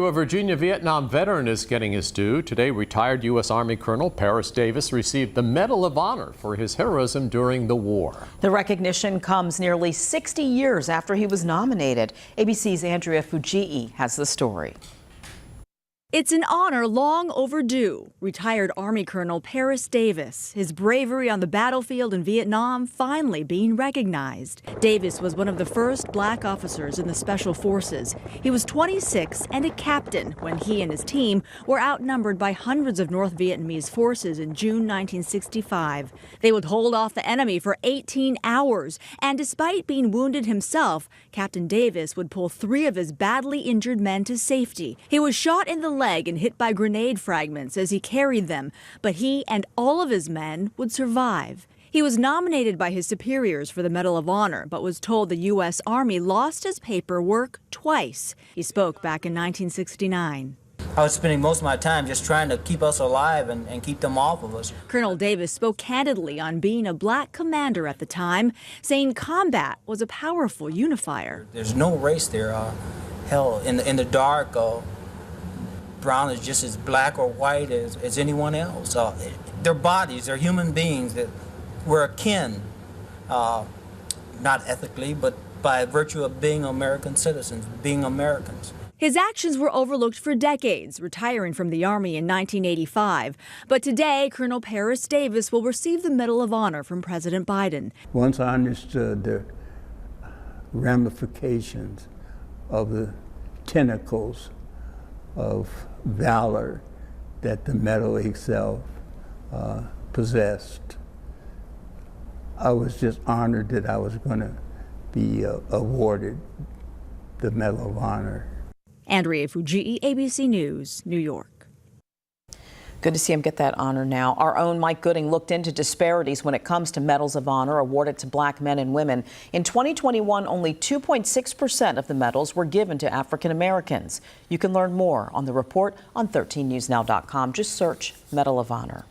A Virginia Vietnam veteran is getting his due. Today, retired U.S. Army Colonel Paris Davis received the Medal of Honor for his heroism during the war. The recognition comes nearly 60 years after he was nominated. ABC's Andrea Fujii has the story. It's an honor long overdue. Retired Army Colonel Paris Davis, his bravery on the battlefield in Vietnam finally being recognized. Davis was one of the first black officers in the Special Forces. He was 26 and a captain when he and his team were outnumbered by hundreds of North Vietnamese forces in June 1965. They would hold off the enemy for 18 hours, and despite being wounded himself, Captain Davis would pull 3 of his badly injured men to safety. He was shot in the leg and hit by grenade fragments as he carried them, but he and all of his men would survive. He was nominated by his superiors for the Medal of Honor, but was told the U.S. Army lost his paperwork twice. He spoke back in 1969. I was spending most of my time just trying to keep us alive and keep them off of us. Colonel Davis spoke candidly on being a black commander at the time, saying combat was a powerful unifier. There's no race there. Hell, in the dark, brown is just as black or white as anyone else. Their bodies, they're human beings that we're akin, not ethically, but by virtue of being American citizens, being Americans. His actions were overlooked for decades, retiring from the Army in 1985. But today, Colonel Paris Davis will receive the Medal of Honor from President Biden. Once I understood the ramifications of the tentacles of valor that the medal itself possessed, I was just honored that I was going to be awarded the Medal of Honor. Andrea Fujii, ABC News, New York. Good to see him get that honor now. Our own Mike Gooding looked into disparities when it comes to medals of honor awarded to black men and women. In 2021, only 2.6% of the medals were given to African Americans. You can learn more on the report on 13newsnow.com. Just search Medal of Honor.